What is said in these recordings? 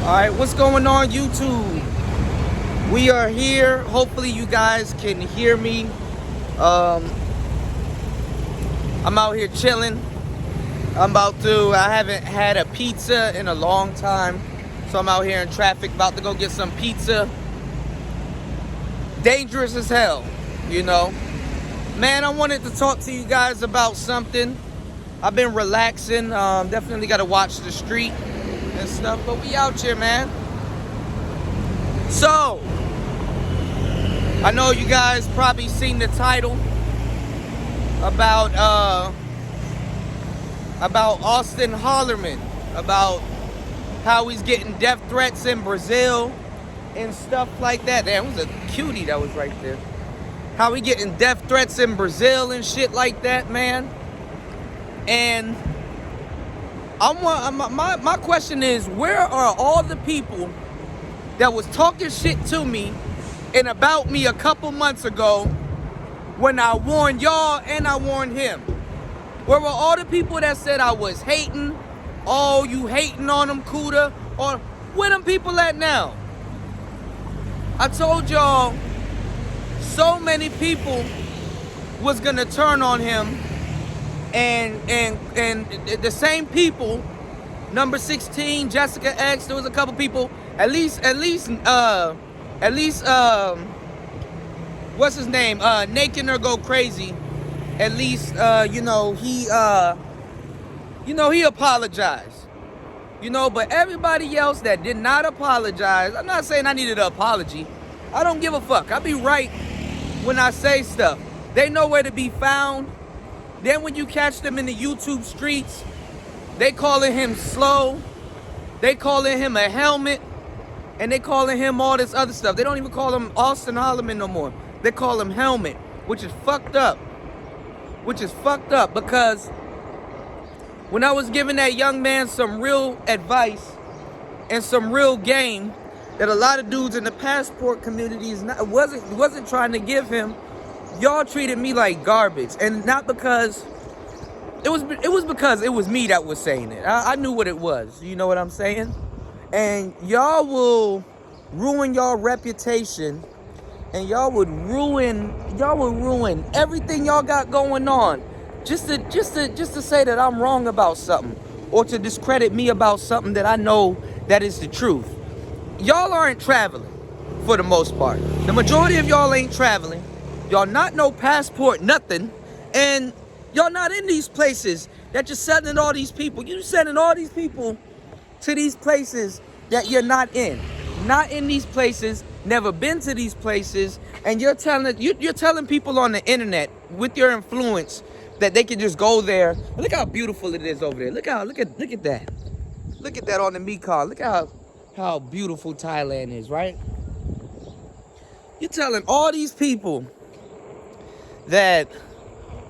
Alright, what's going on YouTube? We are here. Hopefully you guys can hear me. I'm out here chilling. I haven't had a pizza in a long time. So I'm out here in traffic, about to go get some pizza. Dangerous as hell, you know. Man, I wanted to talk to you guys about something. I've been relaxing. Definitely got to watch the street and stuff, but we out here, man. So, I know you guys probably seen the title about Austin Hollerman, about how he's getting death threats in Brazil and stuff like that. Damn, it was a cutie that was right there. How he getting death threats in Brazil and shit like that, man. And my question is, where are all the people that was talking shit to me and about me a couple months ago when I warned y'all and I warned him? Where were all the people that said I was hating? Oh, you hating on him, Kuda? Or where them people at now? I told y'all so many people was gonna turn on him, and the same people, number 16, Jessica X, there was a couple people, at least what's his name? Naked or Go Crazy. At least he apologized. But everybody else that did not apologize, I'm not saying I needed an apology. I don't give a fuck. I be right when I say stuff. They know where to be found. Then when you catch them in the YouTube streets, they calling him slow. They calling him a helmet. And they calling him all this other stuff. They don't even call him Austin Hollerman no more. They call him Helmet, which is fucked up. Because when I was giving that young man some real advice and some real game that a lot of dudes in the passport community wasn't trying to give him, y'all treated me like garbage. And not because it was because it was me that was saying it. I knew what it was. You know what I'm saying? And y'all will ruin y'all reputation, and y'all would ruin everything y'all got going on just to say that I'm wrong about something, or to discredit me about something that I know that is the truth. Y'all aren't traveling for the most part. The majority of y'all ain't traveling. Y'all not no passport, nothing. And y'all not in these places that you're sending all these people. You're sending all these people to these places that you're not in. Not in these places, never been to these places, and you're telling people on the internet with your influence that they can just go there. Look how beautiful it is over there. Look at that. Look at that on the Mekong. Look at how beautiful Thailand is, right? You're telling all these people that,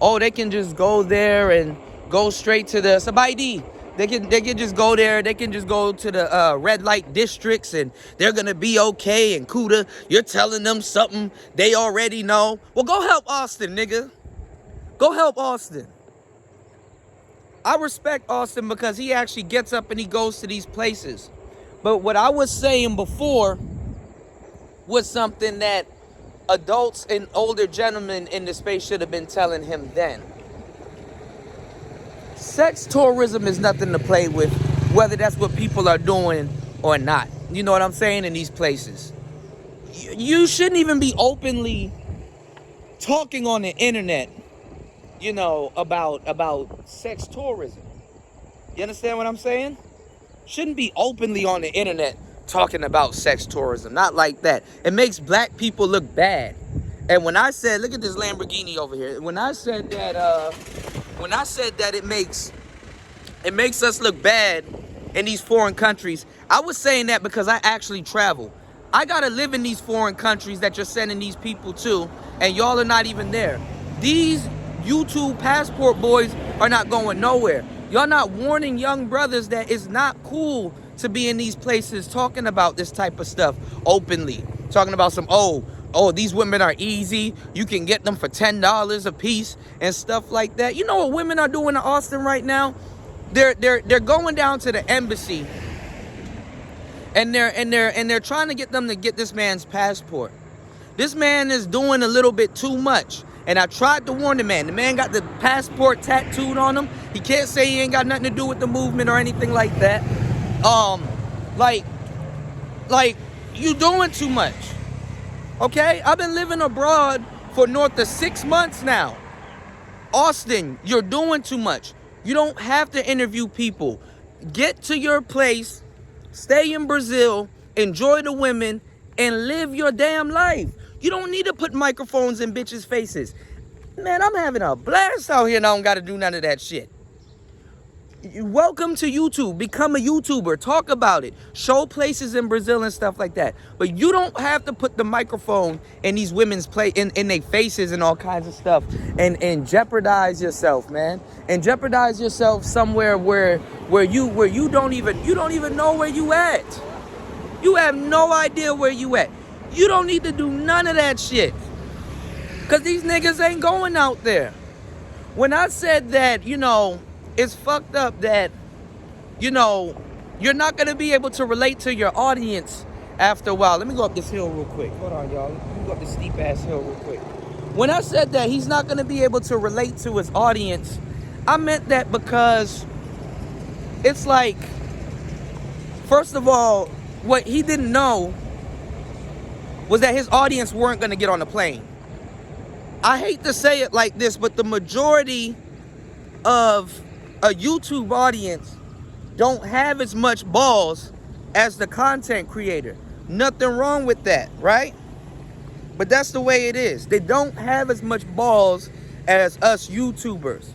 oh, they can just go there and go straight to the Sabaidi. They can just go there. They can just go to the red light districts and they're gonna be okay. And Kuda, you're telling them something they already know. Well, go help Austin, nigga. Go help Austin. I respect Austin because he actually gets up and he goes to these places. But what I was saying before was something that adults and older gentlemen in the space should have been telling him then. Sex tourism is nothing to play with, whether that's what people are doing or not. You know what I'm saying? In these places, you shouldn't even be openly talking on the internet, about sex tourism. You understand what I'm saying? Shouldn't be openly on the internet talking about sex tourism. Not like that. It makes black people look bad. And when I said, look at this Lamborghini over here. When I said that it makes us look bad in these foreign countries, I was saying that because I actually travel. I gotta live in these foreign countries that you're sending these people to, and y'all are not even there. These YouTube passport boys are not going nowhere. Y'all not warning young brothers that it's not cool to be in these places talking about this type of stuff openly. Talking about some, oh, these women are easy. You can get them for $10 a piece and stuff like that. You know what women are doing in Austin right now? They're going down to the embassy and they're trying to get them to get this man's passport. This man is doing a little bit too much. And I tried to warn the man. The man got the passport tattooed on him. He can't say he ain't got nothing to do with the movement or anything like that. Like you doing too much. Okay? I've been living abroad for north of 6 months now. Austin, you're doing too much. You don't have to interview people. Get to your place, stay in Brazil, enjoy the women, and live your damn life. You don't need to put microphones in bitches' faces. Man, I'm having a blast out here and I don't got to do none of that shit. Welcome to YouTube. Become a YouTuber. Talk about it. Show places in Brazil and stuff like that. But you don't have to put the microphone in these women's in their faces and all kinds of stuff and jeopardize yourself, man. And jeopardize yourself somewhere where you don't even know where you at. You have no idea where you at. You don't need to do none of that shit. Because these niggas ain't going out there. When I said that, it's fucked up that, you're not going to be able to relate to your audience after a while. Let me go up this hill real quick. Hold on, y'all. Let me go up this steep-ass hill real quick. When I said that he's not going to be able to relate to his audience, I meant that because it's like, first of all, what he didn't know was that his audience weren't going to get on the plane. I hate to say it like this, but the majority of a YouTube audience don't have as much balls as the content creator. Nothing wrong with that, right? But that's the way it is. They don't have as much balls as us YouTubers.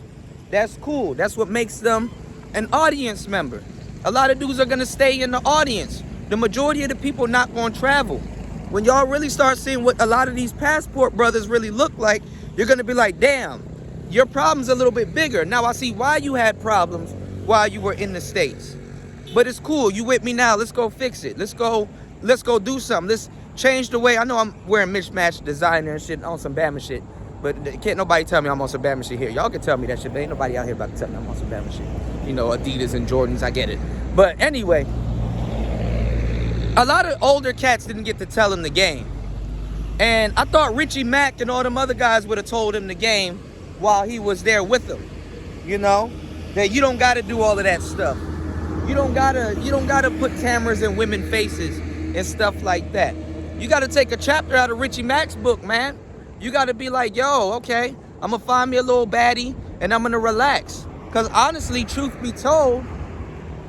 That's cool. That's what makes them an audience member. A lot of dudes are going to stay in the audience. The majority of the people not going to travel. When y'all really start seeing what a lot of these passport brothers really look like, you're going to be like, damn, your problem's a little bit bigger. Now I see why you had problems while you were in the States. But it's cool. You with me now. Let's go fix it. Let's go do something. Let's change the way. I know I'm wearing mismatched designer and shit on some Bama shit. But can't nobody tell me I'm on some Bama shit here. Y'all can tell me that shit, but ain't nobody out here about to tell me I'm on some Bama shit. Adidas and Jordans, I get it. But anyway, a lot of older cats didn't get to tell him the game. And I thought Richie Mack and all them other guys would have told him the game while he was there with them. That you don't got to do all of that stuff. You don't gotta put cameras in women's faces and stuff like that. You gotta take a chapter out of Richie Mack's book, man. You gotta be like, yo, okay, I'm gonna find me a little baddie and I'm gonna relax. Cause honestly, truth be told,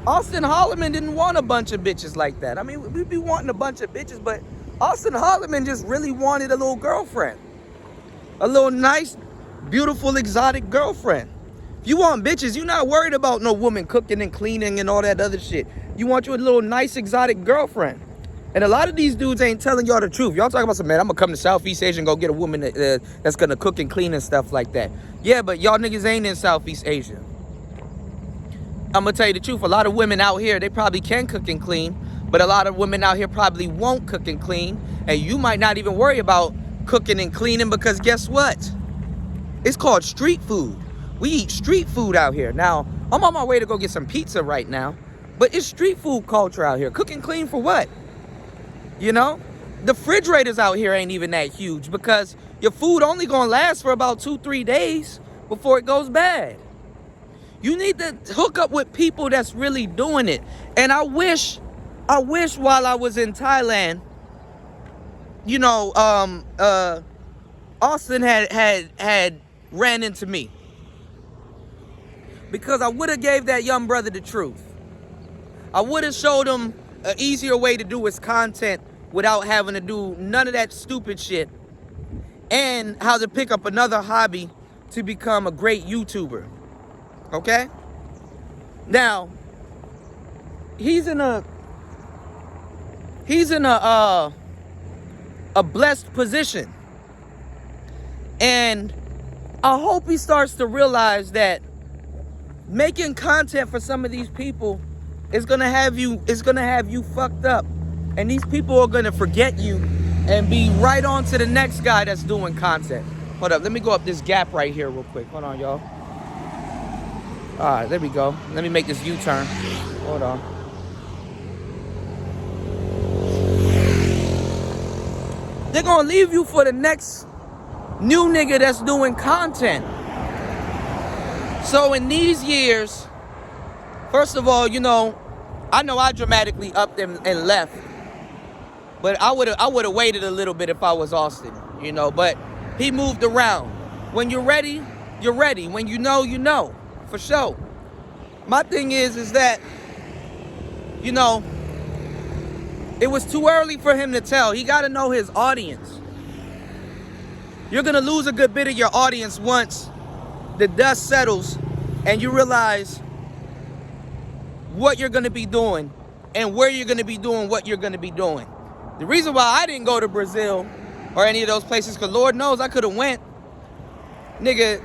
Austin Holloman didn't want a bunch of bitches like that. I mean, we be wanting a bunch of bitches, but Austin Holloman just really wanted a little girlfriend. A little nice, beautiful, exotic girlfriend. If you want bitches, you're not worried about no woman cooking and cleaning and all that other shit. You want you a little nice, exotic girlfriend. And a lot of these dudes ain't telling y'all the truth. Y'all talking about some, man, I'm gonna come to Southeast Asia and go get a woman that's gonna cook and clean and stuff like that. Yeah, but y'all niggas ain't in Southeast Asia. I'm gonna tell you the truth. A lot of women out here, they probably can cook and clean, but a lot of women out here probably won't cook and clean. And you might not even worry about cooking and cleaning because guess what? It's called street food. We eat street food out here. Now, I'm on my way to go get some pizza right now, but it's street food culture out here. Cook and clean for what? The refrigerators out here ain't even that huge because your food only gonna last for about 2-3 days before it goes bad. You need to hook up with people that's really doing it. And I wish while I was in Thailand, Austin had ran into me. Because I would have gave that young brother the truth. I would have showed him an easier way to do his content without having to do none of that stupid shit. And how to pick up another hobby to become a great YouTuber. Okay? Now, he's in a blessed position. And I hope he starts to realize that making content for some of these people is gonna have you fucked up. And these people are gonna forget you and be right on to the next guy that's doing content. Hold up, let me go up this gap right here real quick. Hold on, y'all. All right, there we go. Let me make this U-turn. Hold on. They're gonna leave you for the next new nigga that's doing content. So in these years, first of all, I know I dramatically upped and left, but I would have waited a little bit if I was Austin, but he moved around. When you're ready, you're ready. When you know, for sure. My thing is that, it was too early for him to tell. He got to know his audience. You're going to lose a good bit of your audience once the dust settles and you realize what you're going to be doing and where you're going to be doing what you're going to be doing. The reason why I didn't go to Brazil or any of those places, because Lord knows I could have went. Nigga,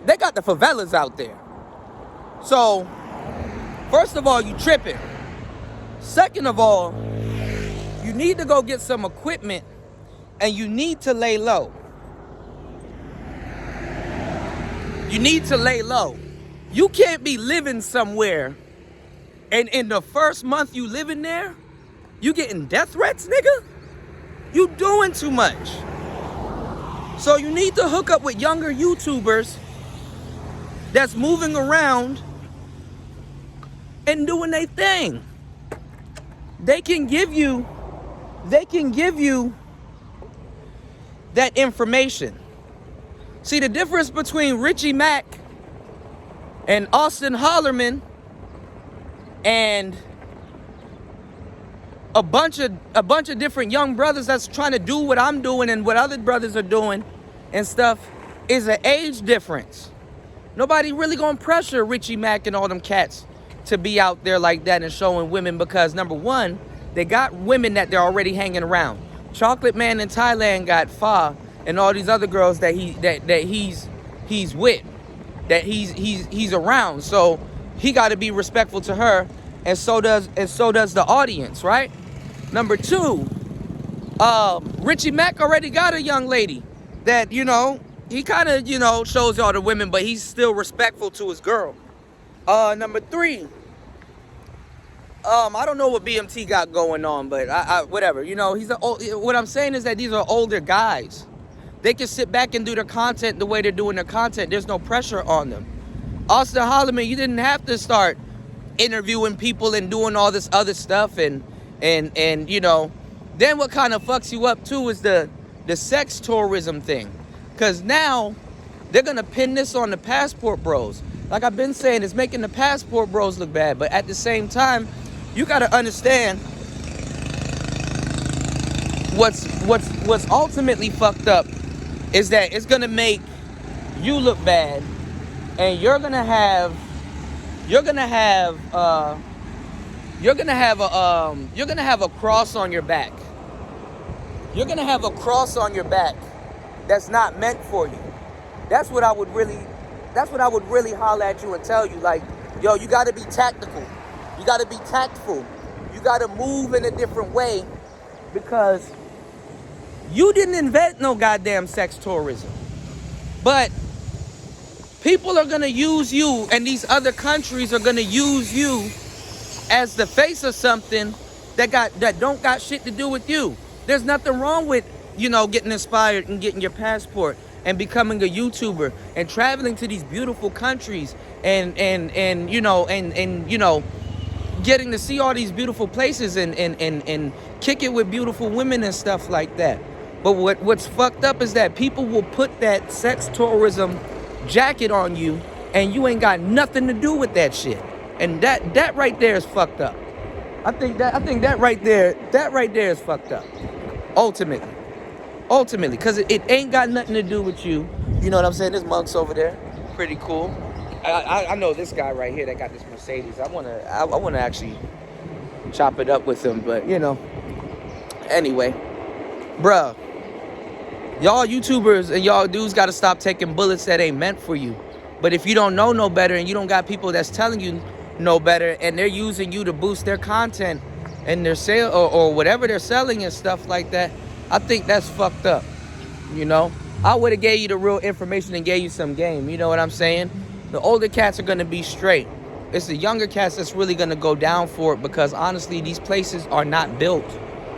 they got the favelas out there. So, first of all, you tripping. Second of all, you need to go get some equipment and you need to lay low. You need to lay low. You can't be living somewhere and in the first month you living there, you getting death threats, nigga? You doing too much. So you need to hook up with younger YouTubers that's moving around and doing their thing. They can give you that information. See, the difference between Richie Mack and Austin Hollerman and a bunch of different young brothers that's trying to do what I'm doing and what other brothers are doing and stuff is an age difference. Nobody really gonna pressure Richie Mack and all them cats to be out there like that and showing women, because number one, they got women that they're already hanging around. Chocolate Man in Thailand got Fa and all these other girls that he's with, that he's around. So he got to be respectful to her, and so does the audience, right? Number two, Richie Mack already got a young lady that he kind of shows all the women, but he's still respectful to his girl. Number three, I don't know what BMT got going on, but I whatever. What I'm saying is that these are older guys. They can sit back and do their content the way they're doing their content. There's no pressure on them. Austin Hollerman, you didn't have to start interviewing people and doing all this other stuff, and then what kind of fucks you up too is the sex tourism thing, because now they're gonna pin this on the passport bros. Like I've been saying, it's making the passport bros look bad, but at the same time, you gotta understand what's ultimately fucked up is that it's gonna make you look bad, and you're gonna have a cross on your back. You're gonna have a cross on your back that's not meant for you. That's what I would really holler at you and tell you, like, yo, you gotta be tactical. You gotta be tactful. You gotta move in a different way, because you didn't invent no goddamn sex tourism. But people are gonna use you, and these other countries are gonna use you as the face of something that don't got shit to do with you. There's nothing wrong with, getting inspired and getting your passport and becoming a YouTuber and traveling to these beautiful countries and getting to see all these beautiful places and kick it with beautiful women and stuff like that. But what's fucked up is that people will put that sex tourism jacket on you and you ain't got nothing to do with that shit. And that right there is fucked up. I think that right there is fucked up. Ultimately, because it ain't got nothing to do with you. You know what I'm saying? There's monks over there, pretty cool. I know this guy right here that got this Mercedes. I wanna actually chop it up with him, but anyway, bruh, y'all YouTubers and y'all dudes gotta stop taking bullets that ain't meant for you. But if you don't know no better and you don't got people that's telling you no better and they're using you to boost their content and their sale or whatever they're selling and stuff like that, I think that's fucked up. I would have gave you the real information and gave you some game. You know what I'm saying? The older cats are gonna be straight. It's the younger cats that's really gonna go down for it, because honestly, these places are not built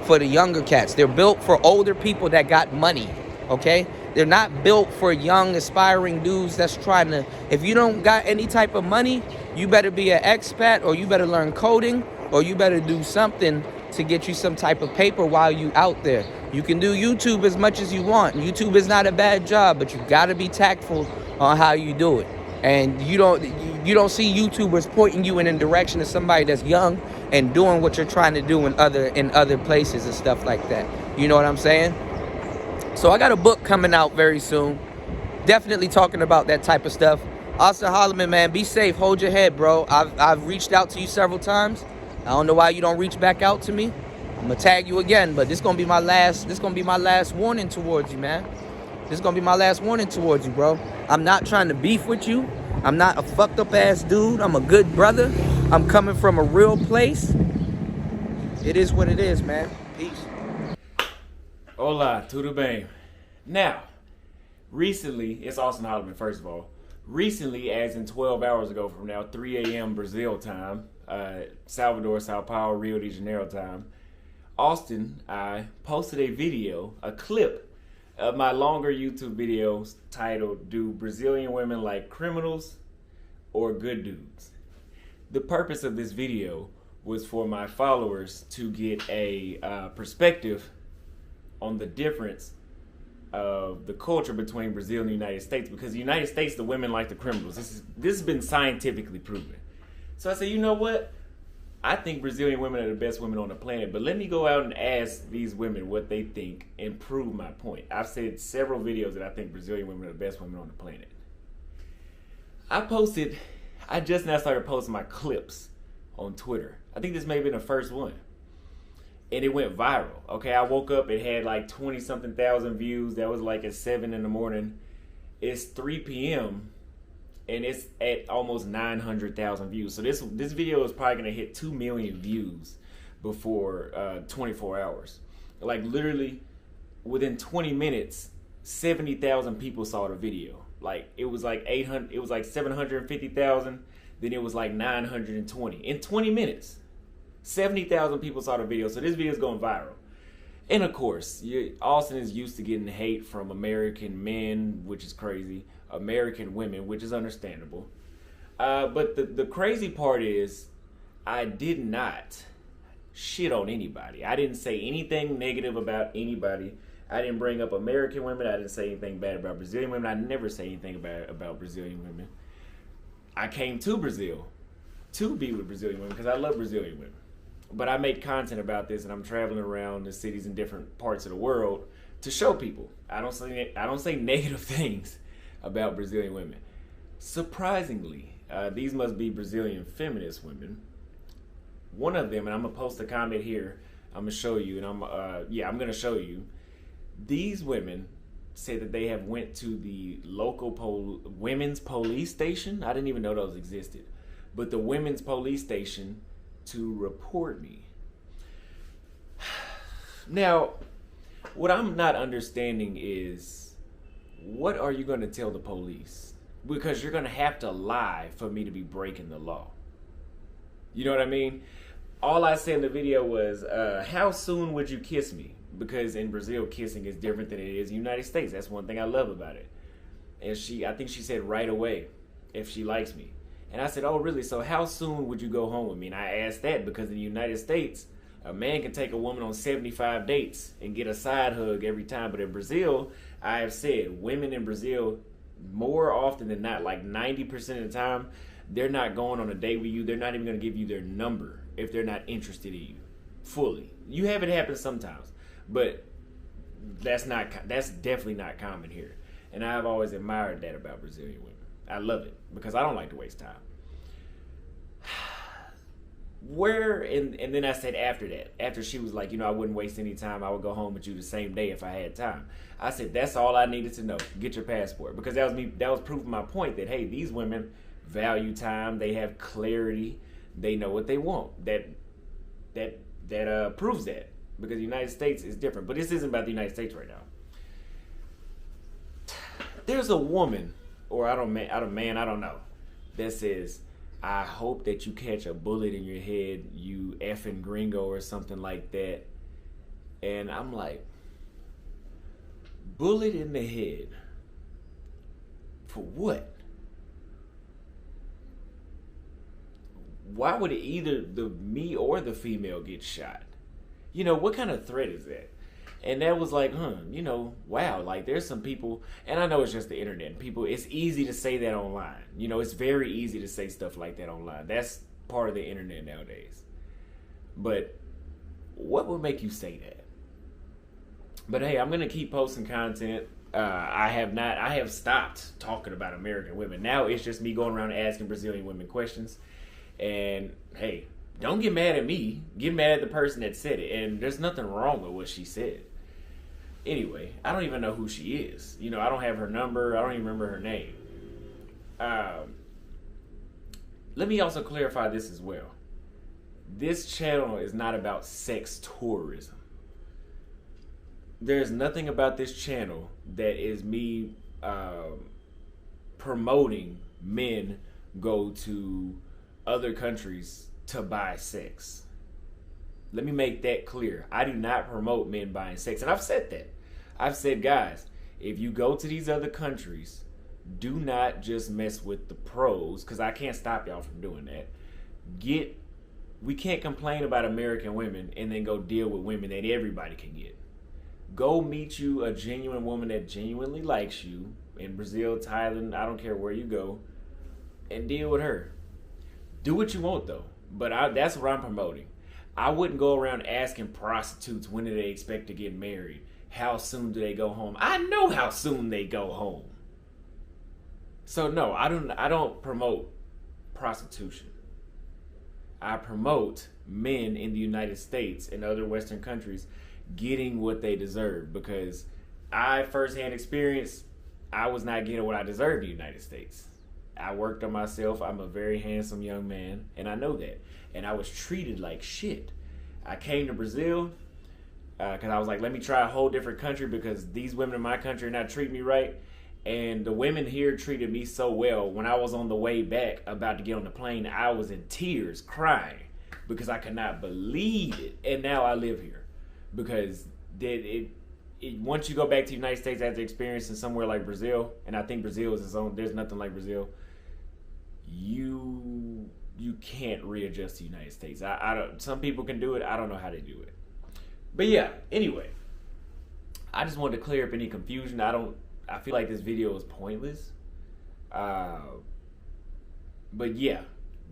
for the younger cats. They're built for older people that got money, okay? They're not built for young, aspiring dudes that's trying to, if you don't got any type of money, you better be an expat, or you better learn coding, or you better do something to get you some type of paper while you out there. You can do YouTube as much as you want. YouTube is not a bad job, but you gotta be tactful on how you do it. And you don't see YouTubers pointing you in a direction of somebody that's young and doing what you're trying to do in other places and stuff like that. You know what I'm saying? So I got a book coming out very soon, definitely talking about that type of stuff. Austin Holloman, man, be safe, hold your head, bro. I've reached out to you several times. I don't know why you don't reach back out to me. I'm gonna tag you again, but this gonna be my last warning towards you, man. This is gonna be my last warning towards you, bro. I'm not trying to beef with you. I'm not a fucked up ass dude. I'm a good brother. I'm coming from a real place. It is what it is, man. Peace. Hola, tudo bem. Now, recently, it's Austin Holloman, first of all. Recently, as in 12 hours ago from now, 3 a.m. Brazil time, Salvador, Sao Paulo, Rio de Janeiro time, Austin, I posted a video, a clip of my longer YouTube videos titled, "Do Brazilian Women Like Criminals or Good Dudes?" The purpose of this video was for my followers to get a perspective on the difference of the culture between Brazil and the United States, because the United States, the women like the criminals. This has been scientifically proven. So I said, you know what? I think Brazilian women are the best women on the planet, but let me go out and ask these women what they think and prove my point. I've said several videos that I think Brazilian women are the best women on the planet. I just now started posting my clips on Twitter. I think this may have been the first one. And it went viral. Okay, I woke up, it had like 20-something thousand views. That was like at 7 in the morning. It's 3 p.m. and it's at almost 900,000 views. So this video is probably gonna hit 2 million views before 24 hours. Like literally within 20 minutes, 70,000 people saw the video. Like it was like 750,000, then it was like 920 in 20 minutes. 70,000 people saw the video, so this video is going viral. And of course, Austin is used to getting hate from American men, which is crazy, American women, which is understandable. But the crazy part is, I did not shit on anybody. I didn't say anything negative about anybody. I didn't bring up American women. I didn't say anything bad about Brazilian women. I never say anything bad about Brazilian women. I came to Brazil to be with Brazilian women because I love Brazilian women. But I make content about this, and I'm traveling around the cities in different parts of the world to show people. I don't say negative things about Brazilian women. Surprisingly, these must be Brazilian feminist women. One of them, and I'm gonna post a comment here. I'm gonna show you, and I'm gonna show you. These women say that they have went to the local women's police station. I didn't even know those existed, but the women's police station to report me. Now, what I'm not understanding is, what are you going to tell the police? Because you're going to have to lie for me to be breaking the law. You know what I mean? All I said in the video was, how soon would you kiss me? Because in Brazil, kissing is different than it is in the United States. That's one thing I love about it. And I think she said right away, if she likes me. And I said, oh, really? So how soon would you go home with me? And I asked that because in the United States, a man can take a woman on 75 dates and get a side hug every time. But in Brazil, I have said, women in Brazil, more often than not, like 90% of the time, they're not going on a date with you. They're not even going to give you their number if they're not interested in you fully. You have it happen sometimes, but that's definitely not common here. And I've always admired that about Brazilian women. I love it because I don't like to waste time. And then I said after she was like, I wouldn't waste any time, I would go home with you the same day if I had time. I said, that's all I needed to know. Get your passport. Because that was proving my point that, hey, these women value time, they have clarity, they know what they want. That proves that. Because the United States is different. But this isn't about the United States right now. There's a woman, or I don't know, that says, I hope that you catch a bullet in your head, you effing gringo, or something like that. And I'm like, bullet in the head. For what? Why would either the me or the female get shot? You know, what kind of threat is that? And that was like, you know, wow, like there's some people, and I know it's just the internet, and people, it's easy to say that online. You know, it's very easy to say stuff like that online. That's part of the internet nowadays. But what would make you say that? But hey, I'm going to keep posting content. I have stopped talking about American women. Now it's just me going around asking Brazilian women questions. And hey, don't get mad at me. Get mad at the person that said it. And there's nothing wrong with what she said. Anyway, I don't even know who she is. You know, I don't have her number. I don't even remember her name. Let me also clarify this as well. This channel is not about sex tourism. There's nothing about this channel that is me promoting men go to other countries to buy sex. Let me make that clear. I do not promote men buying sex. And I've said that. I've said, guys, if you go to these other countries, do not just mess with the pros, because I can't stop y'all from doing that. We can't complain about American women and then go deal with women that everybody can get. Go meet you a genuine woman that genuinely likes you in Brazil, Thailand, I don't care where you go, and deal with her. Do what you want though, but that's what I'm promoting. I wouldn't go around asking prostitutes when do they expect to get married, how soon do they go home. I know how soon they go home. So no, I don't promote prostitution. I promote men in the United States and other Western countries getting what they deserve, because I firsthand experience, I was not getting what I deserved in the United States. I worked on myself. I'm a very handsome young man, and I know that. And I was treated like shit. I came to Brazil because I was like, let me try a whole different country, because these women in my country are not treating me right. And the women here treated me so well. When I was on the way back, about to get on the plane, I was in tears, crying, because I could not believe it. And now I live here. Because once you go back to the United States after experiencing somewhere like Brazil, and I think Brazil is its own, there's nothing like Brazil, you can't readjust to the United States. I don't. Some people can do it. I don't know how they do it. But yeah, anyway, I just wanted to clear up any confusion. I feel like this video is pointless. But yeah,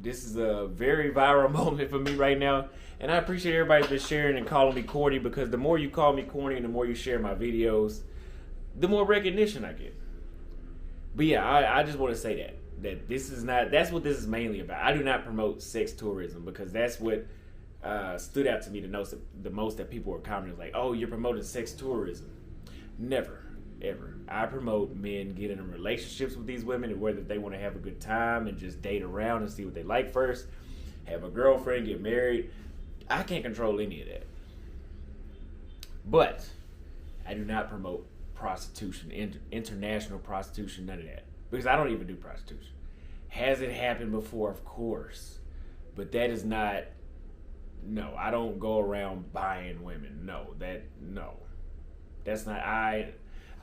this is a very viral moment for me right now. And I appreciate everybody for sharing and calling me corny, because the more you call me corny and the more you share my videos, the more recognition I get. But yeah, I just want to say that this is not, that's what this is mainly about. I do not promote sex tourism, because that's what stood out to me the most that people were commenting, like, oh, you're promoting sex tourism. Never, ever. I promote men getting in relationships with these women, and whether they want to have a good time and just date around and see what they like first, have a girlfriend, get married. I can't control any of that. But I do not promote prostitution, international prostitution, none of that. Because I don't even do prostitution. Has it happened before? Of course. But that is not, no, I don't go around buying women. No. That's not, I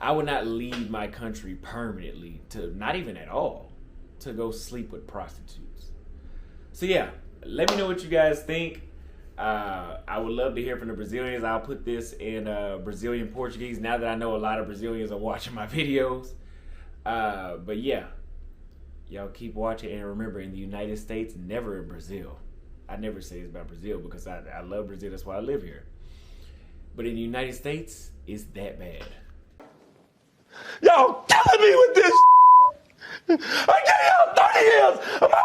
would not leave my country permanently to, not even at all, to go sleep with prostitutes. So yeah, let me know what you guys think. I would love to hear from the Brazilians. I'll put this in Brazilian Portuguese now that I know a lot of Brazilians are watching my videos. But yeah, y'all keep watching, and remember, in the United States, never in Brazil. I never say it's about Brazil, because I love Brazil. That's why I live here. But in the United States, it's that bad. Y'all killing me with this. I gave y'all 30 years of my